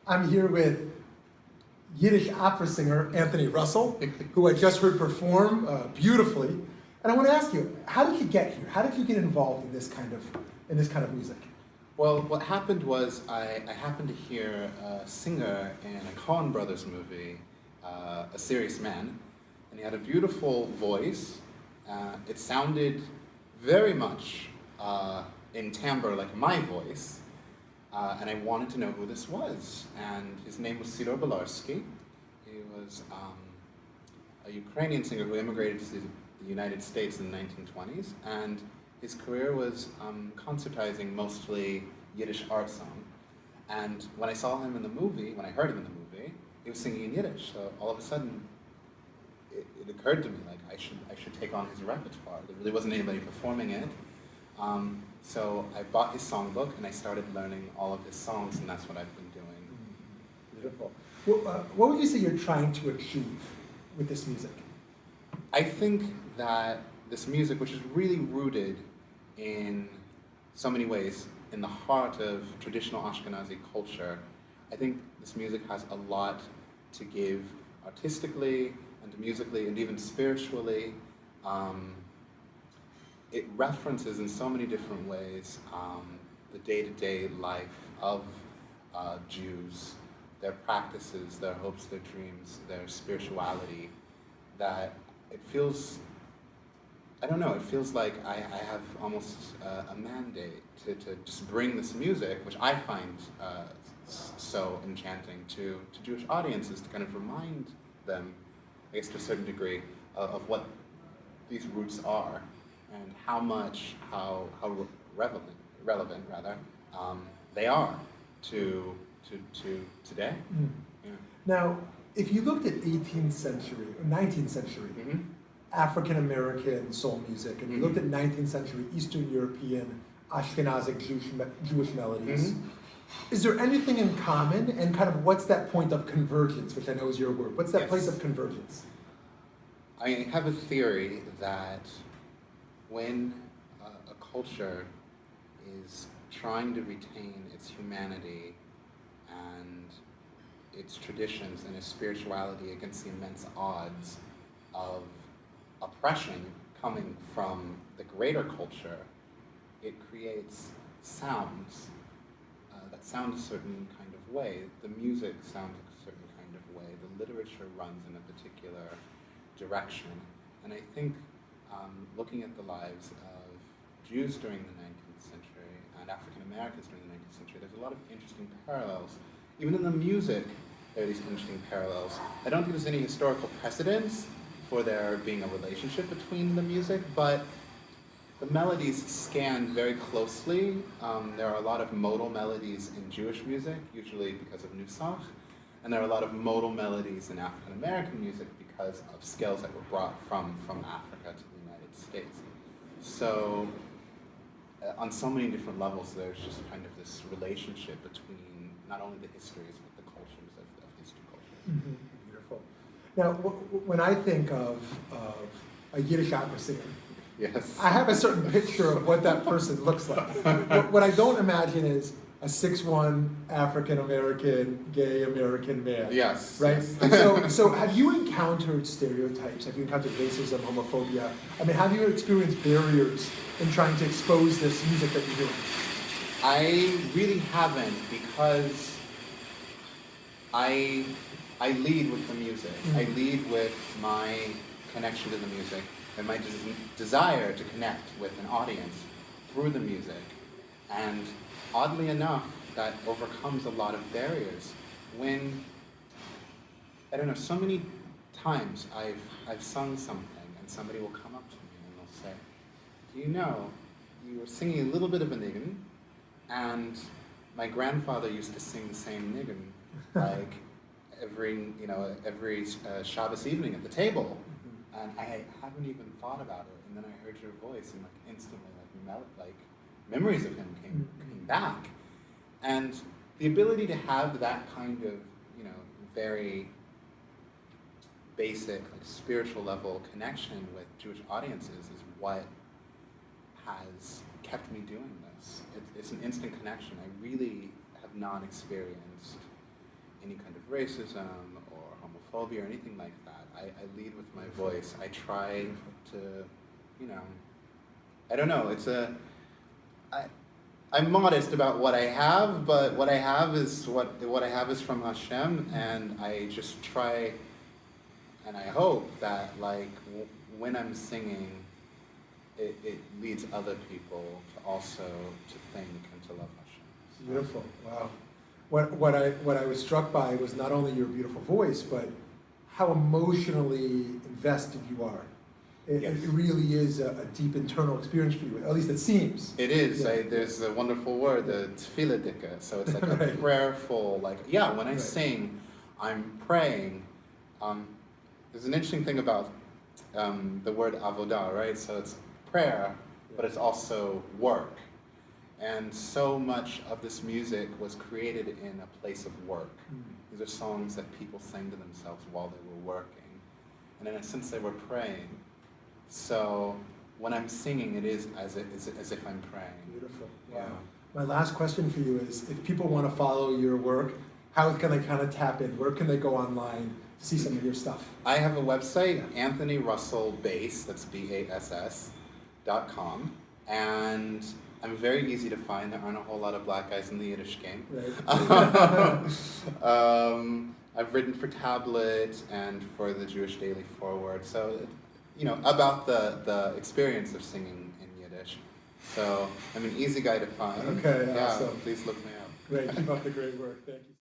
I'm here with Yiddish opera singer Anthony Russell, who I just heard perform beautifully. And I want to ask you, how did you get here? How did you get involved in this kind of music? Well, what happened was I happened to hear a singer in a Coen Brothers movie, A Serious Man, and he had a beautiful voice. It sounded very much in timbre like my voice, and I wanted to know who this was. And his name was Sidor Belarsky. He was a Ukrainian singer who immigrated to the United States in the 1920s, and his career was concertizing mostly Yiddish art song. And when I saw him in the movie, when I heard him in the movie, he was singing in Yiddish. So all of a sudden, it occurred to me, like, I should take on his repertoire. There really wasn't anybody performing it. So I bought his songbook and I started learning all of his songs, and that's what I've been doing. Beautiful. Well, what would you say you're trying to achieve with this music? I think that this music, which is really rooted in so many ways in the heart of traditional Ashkenazi culture, I think this music has a lot to give artistically and musically and even spiritually. It references in so many different ways the day-to-day life of Jews, their practices, their hopes, their dreams, their spirituality, that it feels, I don't know, it feels like I have almost a mandate to just bring this music, which I find so enchanting to Jewish audiences, to kind of remind them, I guess to a certain degree, of what these roots are and how relevant they are to today. Mm. Yeah. Now, if you looked at 18th century or 19th century Mm-hmm. African American soul music, and you looked at 19th century Eastern European Ashkenazic Jewish melodies, is there anything in common? And kind of what's that point of convergence, which I know is your word? What's that place of convergence? I have a theory that when a culture is trying to retain its humanity and its traditions and its spirituality against the immense odds of oppression coming from the greater culture, it creates sounds that sound a certain kind of way. The music sounds a certain kind of way. The literature runs in a particular direction. And I think looking at the lives of Jews during the 19th century and African Americans during the 19th century, there's a lot of interesting parallels. Even in the music, there are these interesting parallels. I don't think there's any historical precedence for there being a relationship between the music, but the melodies scan very closely. There are a lot of modal melodies in Jewish music, usually because of Nusach, and there are a lot of modal melodies in African American music because of scales that were brought from Africa to the United States. So on so many different levels, there's just kind of this relationship between not only the histories, but the cultures of these two cultures. Mm-hmm. Beautiful. Now, when I think of a Yiddish opera singer, Yes. I have a certain picture of what that person looks like. What I don't imagine is a 6'1" African-American, gay American man. Yes. Right? Yes. So have you encountered stereotypes? Have you encountered racism, homophobia? I mean, have you experienced barriers in trying to expose this music that you're doing? I really haven't, because I lead with the music. Mm-hmm. I lead with my connection to the music and my desire to connect with an audience through the music. And oddly enough, that overcomes a lot of barriers. When, I don't know, so many times I've sung something and somebody will come up to me and they'll say, do you know, you were singing a little bit of a niggin, and my grandfather used to sing the same niggin, like every Shabbos evening at the table. And I haven't even thought about it, and then I heard your voice, and like instantly, like memories of him came back, and the ability to have that kind of, very basic, like spiritual level connection with Jewish audiences is what has kept me doing this. It's an instant connection. I really have not experienced any kind of racism or homophobia or anything like that. I lead with my voice. I try to, you know, I don't know, I'm modest about what I have, but what I have is what I have is from Hashem, and I just try, and I hope that like when I'm singing, it leads other people to also to think and to love Hashem. Beautiful. Wow. What I was struck by was not only your beautiful voice, but how emotionally invested you are. It really is a deep internal experience for you, at least it seems. It is. Yeah. There's a wonderful word, the tefillah, so it's like a Right. prayerful, like, yeah, when I Right. sing, I'm praying. There's an interesting thing about the word avodah, right? So it's prayer, but it's also work. And so much of this music was created in a place of work. These are songs that people sang to themselves while they were working. And in a sense, they were praying. So when I'm singing, it is as if I'm praying. Beautiful. Wow. Yeah. My last question for you is, if people want to follow your work, how can they kind of tap in? Where can they go online to see some of your stuff? I have a website, Anthony Russell Bass, that's BASS.com, and I'm very easy to find. There aren't a whole lot of black guys in the Yiddish game. Right. I've written for Tablet and for the Jewish Daily Forward, so you know, about the experience of singing in Yiddish. So I'm an easy guy to find. Okay, yeah, awesome. Please look me up. Great. Keep up the great work. Thank you.